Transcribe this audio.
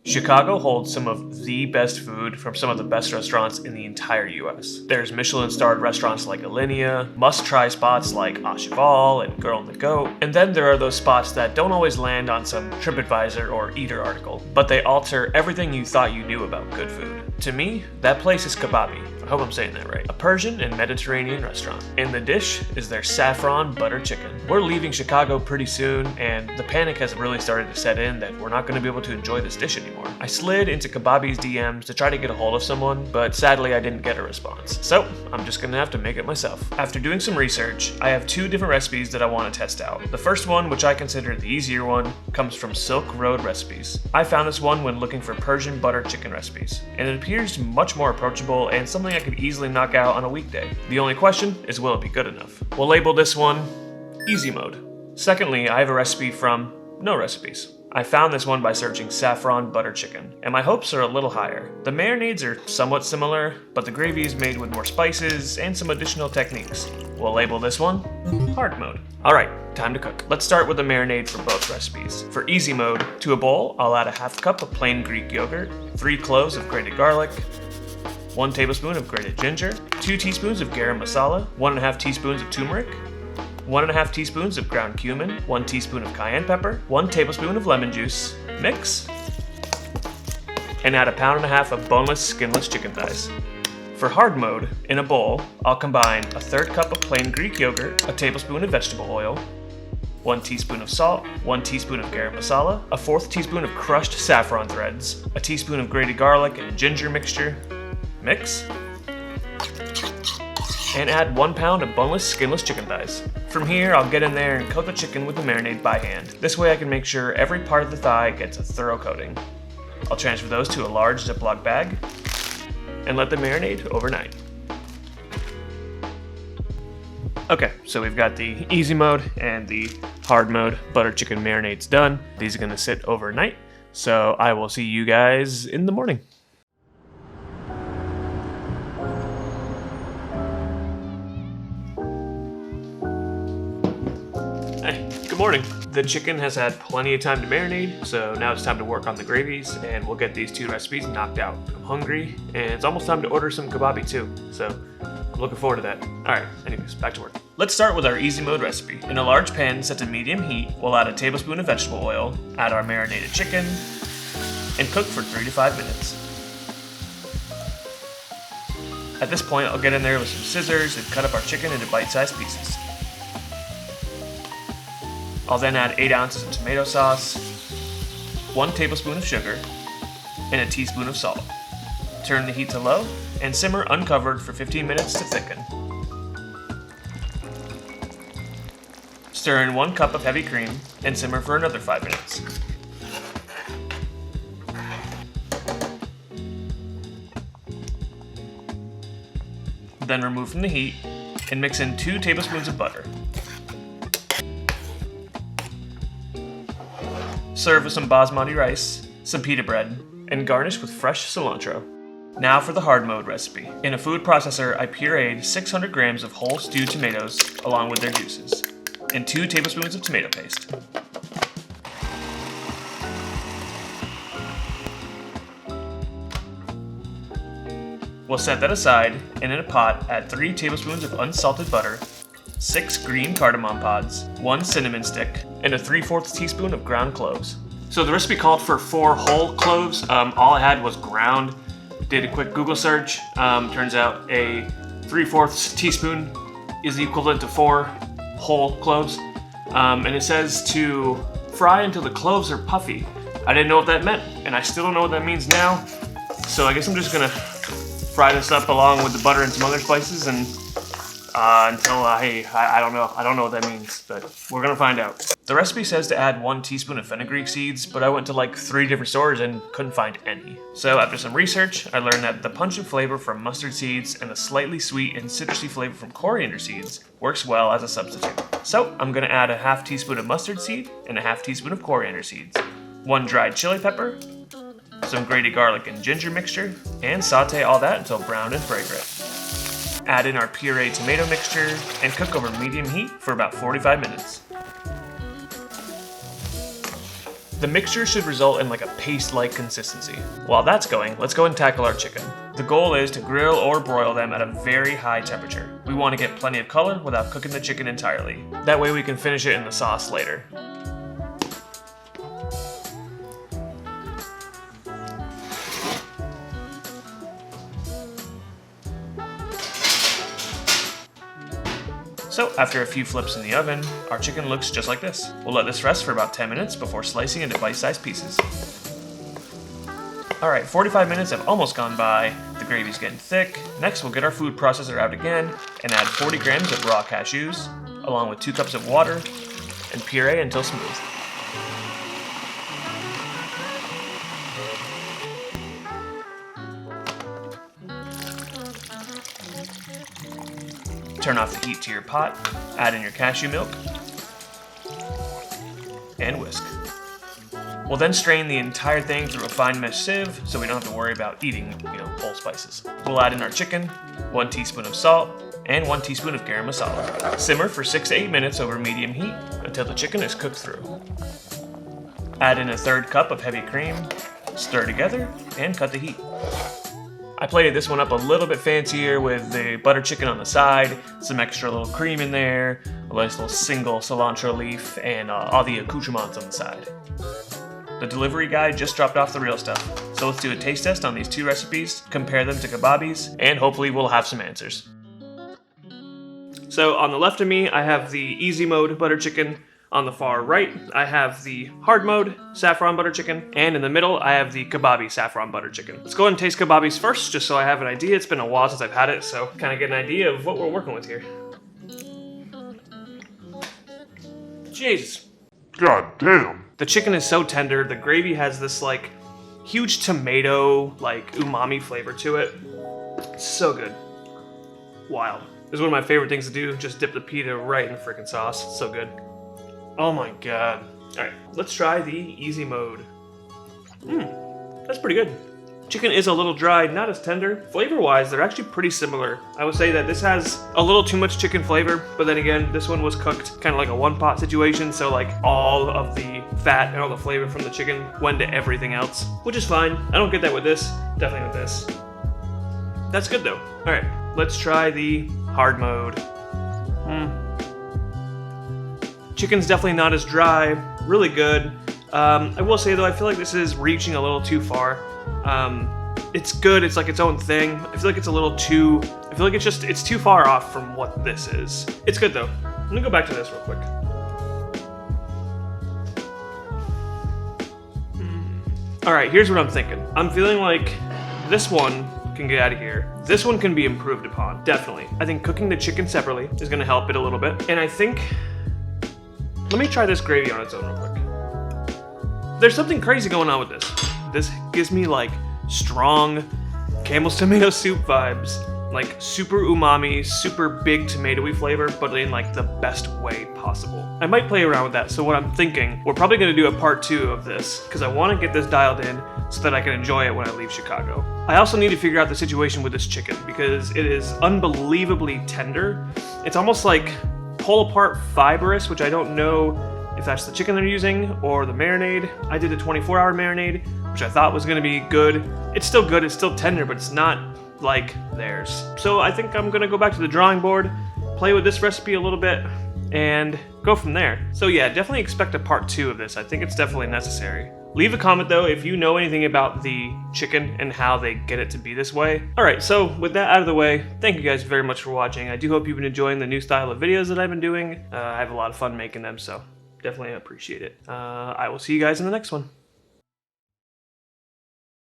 Chicago holds some of the best food from some of the best restaurants in the entire US. There's Michelin-starred restaurants like Alinea, must-try spots like Au Cheval and Girl and the Goat, and then there are those spots that don't always land on some TripAdvisor or Eater article, but they alter everything you thought you knew about good food. To me, that place is Kabobi. I hope I'm saying that right. A Persian and Mediterranean restaurant. And the dish is their saffron butter chicken. We're leaving Chicago pretty soon, and the panic has really started to set in that we're not going to be able to enjoy this dish anymore. I slid into Kabobi's DMs to try to get a hold of someone, but sadly I didn't get a response. So I'm just going to have to make it myself. After doing some research, I have 2 different recipes that I want to test out. The first one, which I consider the easier one, comes from Silk Road Recipes. I found this one when looking for Persian butter chicken recipes, and it appears much more approachable and something I could easily knock out on a weekday. The only question is, will it be good enough? We'll label this one Easy Mode. Secondly, I have a recipe from No Recipes. I found this one by searching saffron butter chicken, and my hopes are a little higher. The marinades are somewhat similar, but the gravy is made with more spices and some additional techniques. We'll label this one Hard Mode. Alright, time to cook. Let's start with the marinade for both recipes. For Easy Mode, to a bowl, I'll add a half cup of plain Greek yogurt, 3 cloves of grated garlic, 1 tablespoon of grated ginger, 2 teaspoons of garam masala, 1.5 teaspoons of turmeric, 1.5 teaspoons of ground cumin, 1 teaspoon of cayenne pepper, 1 tablespoon of lemon juice, mix, and add 1.5 pounds of boneless, skinless chicken thighs. For Hard Mode, in a bowl, I'll combine a 1/3 cup of plain Greek yogurt, a tablespoon of vegetable oil, 1 teaspoon of salt, 1 teaspoon of garam masala, a 1/4 teaspoon of crushed saffron threads, a teaspoon of grated garlic and ginger mixture, mix, and add 1 pound of boneless, skinless chicken thighs. From here, I'll get in there and coat the chicken with the marinade by hand. This way I can make sure every part of the thigh gets a thorough coating. I'll transfer those to a large Ziploc bag and let them marinate overnight. Okay, so we've got the Easy Mode and the Hard Mode butter chicken marinades done. These are gonna sit overnight, so I will see you guys in the morning. Good morning. The chicken has had plenty of time to marinate, so now it's time to work on the gravies, and we'll get these 2 recipes knocked out. I'm hungry, and it's almost time to order some Kabobi too, so I'm looking forward to that. Alright, anyways, back to work. Let's start with our Easy Mode recipe. In a large pan set to medium heat, we'll add a tablespoon of vegetable oil, add our marinated chicken, and cook for 3 to 5 minutes. At this point, I'll get in there with some scissors and cut up our chicken into bite-sized pieces. I'll then add 8 ounces of tomato sauce, 1 tablespoon of sugar, and a teaspoon of salt. Turn the heat to low and simmer uncovered for 15 minutes to thicken. Stir in 1 cup of heavy cream and simmer for another 5 minutes. Then remove from the heat and mix in 2 tablespoons of butter. Serve with some basmati rice, some pita bread, and garnish with fresh cilantro. Now for the Hard Mode recipe. In a food processor, I pureed 600 grams of whole stewed tomatoes along with their juices, and 2 tablespoons of tomato paste. We'll set that aside, and in a pot, add 3 tablespoons of unsalted butter, 6 green cardamom pods, 1 cinnamon stick, and a 3/4 teaspoon of ground cloves. So the recipe called for 4 whole cloves. All I had was ground. Did a quick Google search. Turns out a 3/4 teaspoon is the equivalent to 4 whole cloves. And it says to fry until the cloves are puffy. I didn't know what that meant, and I still don't know what that means now. So I guess I'm just gonna fry this up along with the butter and some other spices, and until I don't know what that means, but we're gonna find out. The recipe says to add 1 teaspoon of fenugreek seeds, but I went to like 3 different stores and couldn't find any. So after some research, I learned that the pungent flavor from mustard seeds and the slightly sweet and citrusy flavor from coriander seeds works well as a substitute. So I'm gonna add a 1/2 teaspoon of mustard seed and a 1/2 teaspoon of coriander seeds, 1 dried chili pepper, some grated garlic and ginger mixture, and saute all that until brown and fragrant. Add in our pureed tomato mixture and cook over medium heat for about 45 minutes. The mixture should result in like a paste-like consistency. While that's going, let's go and tackle our chicken. The goal is to grill or broil them at a very high temperature. We want to get plenty of color without cooking the chicken entirely. That way we can finish it in the sauce later. So after a few flips in the oven, our chicken looks just like this. We'll let this rest for about 10 minutes before slicing into bite-sized pieces. Alright, 45 minutes have almost gone by. The gravy's getting thick. Next, we'll get our food processor out again and add 40 grams of raw cashews, along with 2 cups of water, and puree until smooth. Turn off the heat to your pot, add in your cashew milk, and whisk. We'll then strain the entire thing through a fine mesh sieve so we don't have to worry about eating, whole spices. We'll add in our chicken, 1 teaspoon of salt, and 1 teaspoon of garam masala. Simmer for 6 to 8 minutes over medium heat until the chicken is cooked through. Add in a 1/3 cup of heavy cream, stir together, and cut the heat. I plated this one up a little bit fancier with the butter chicken on the side, some extra little cream in there, a nice little single cilantro leaf, and all the accoutrements on the side. The delivery guy just dropped off the real stuff, so let's do a taste test on these 2 recipes, compare them to Kabobi's, and hopefully we'll have some answers. So on the left of me, I have the easy mode butter chicken. On the far right, I have the hard mode saffron butter chicken, and in the middle, I have the Kabobi saffron butter chicken. Let's go ahead and taste Kabobi's first, just so I have an idea. It's been a while since I've had it, so kind of get an idea of what we're working with here. Jesus. God damn. The chicken is so tender. The gravy has this like huge tomato, like umami flavor to it. It's so good. Wild. This is one of my favorite things to do. Just dip the pita right in the freaking sauce. It's so good. Oh my god. Alright, let's try the easy mode. That's pretty good. Chicken is a little dry, not as tender. Flavor-wise, they're actually pretty similar. I would say that this has a little too much chicken flavor, but then again, this one was cooked kind of like a one-pot situation, so like all of the fat and all the flavor from the chicken went to everything else, which is fine. I don't get that with this, definitely with this. That's good though. Alright, let's try the hard mode. Chicken's definitely not as dry, really good. I will say though, I feel like this is reaching a little too far. It's good, it's like its own thing. I feel like it's a little too, I feel like it's too far off from what this is. It's good though. I'm gonna go back to this real quick. Alright, here's what I'm thinking. I'm feeling like this one can get out of here. This one can be improved upon, definitely. I think cooking the chicken separately is gonna help it a little bit. And I think, let me try this gravy on its own real quick. There's something crazy going on with this. This gives me like strong Campbell's tomato soup vibes. Like super umami, super big tomatoey flavor, but in like the best way possible. I might play around with that, so what I'm thinking, we're probably gonna do a part 2 of this, because I wanna get this dialed in so that I can enjoy it when I leave Chicago. I also need to figure out the situation with this chicken, because it is unbelievably tender. It's almost like pull apart fibrous, which I don't know if that's the chicken they're using or the marinade. I did a 24-hour marinade, which I thought was gonna be good. It's still good, it's still tender, but it's not like theirs. So I think I'm gonna go back to the drawing board, play with this recipe a little bit, and go from there. So yeah, definitely expect a part 2 of this. I think it's definitely necessary. Leave a comment though if you know anything about the chicken and how they get it to be this way. Alright, so with that out of the way, thank you guys very much for watching. I do hope you've been enjoying the new style of videos that I've been doing. I have a lot of fun making them, so definitely appreciate it. I will see you guys in the next one.